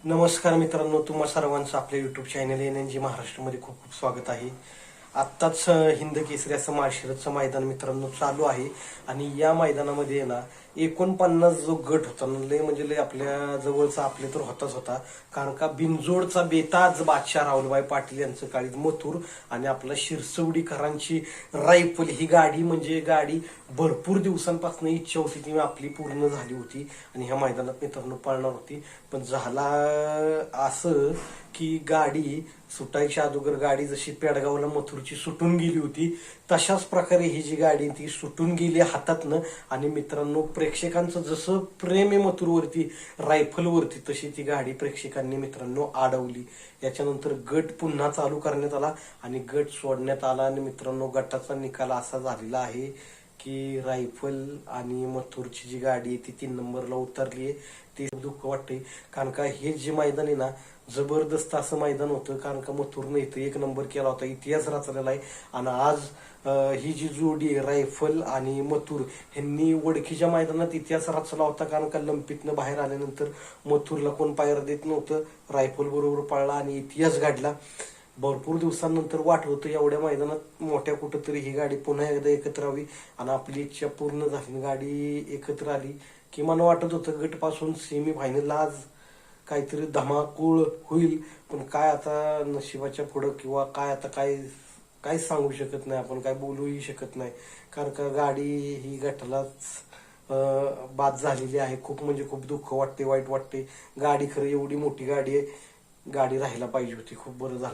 नमस्कार मित्रांनो, तुम्हा सर्वांचं आपल्या युट्यूब चॅनल NNG महाराष्ट्रामध्ये खूप खूप स्वागत आहे. आत्ताच हिंद केसरी असं माळशिरसचं मैदान मित्रांनो चालू आहे आणि या मैदानामध्ये ना 49 जो गट होता ना, लय म्हणजे लय आपल्या जवळचा आपले तर होताच होता. कारण का बिनजोडचा बेताज बादशाह राहुलभाई पाटील यांचं काळीज मथुर आणि आपला शिरसवडीकरांची रायफल ही गाडी म्हणजे गाडी भरपूर दिवसांपासून इच्छा होती ती आपली पूर्ण झाली होती आणि ह्या मैदानात मित्रांनो पळणार होती. पण झाला असं की गाडी सुटायच्या अगोदर गाडी जशी पेडगावला मथुरची सुटून गेली होती तशाच प्रकारे ही जी गाडी ती सुटून गेली हातातनं. आणि मित्रांनो, प्रेक्षकांचं जसं प्रेम आहे मथुरवरती रायफलवरती तशी ती गाडी प्रेक्षकांनी मित्रांनो अडवली. याच्यानंतर गट पुन्हा चालू करण्यात आला आणि गट सोडण्यात आला आणि मित्रांनो गटाचा निकाल असा झालेला आहे की रायफल आणि मथुरची जी गाडी आहे ती 3 नंबरला उतरली आहे. ते दुःख वाटतंय कारण का हे जे मैदान आहे ना जबरदस्त असं मैदान होतं. कारण का मथुरनं इथं 1 नंबर केला होता, इतिहास रचलेला आहे. आणि आज ही जी जोडी आहे रायफल आणि मथुर ह्यांनी वडकीच्या मैदानात इतिहास रचला होता. कारण का लंपीतनं बाहेर आल्यानंतर मथुरला कोण पायर देत नव्हतं, रायफल बरोबर पळला आणि इतिहास घडला. भरपूर दिवसांनंतर वाटत होतं एवढ्या मैदानात मोठ्या कुठंतरी ही गाडी पुन्हा एकदा एकत्र यावी आणि आपली इच्छा पूर्ण झाली, गाडी एकत्र आली. किमान वाटत होतं गटपासून सेमी फायनलला आज काहीतरी धमाकूळ होईल. पण काय आता नशिबाच्या पुढं किंवा काय आता काय सांगू शकत नाही आपण, काय बोलूही शकत नाही. कारण का गाडी ही गटालाच बाद झालेली आहे. खूप म्हणजे खूप दुःख वाटते, वाईट वाटते. गाडी खरं एवढी मोठी गाडी आहे, गाडी राहायला पाहिजे होती. खूप बरं झालं.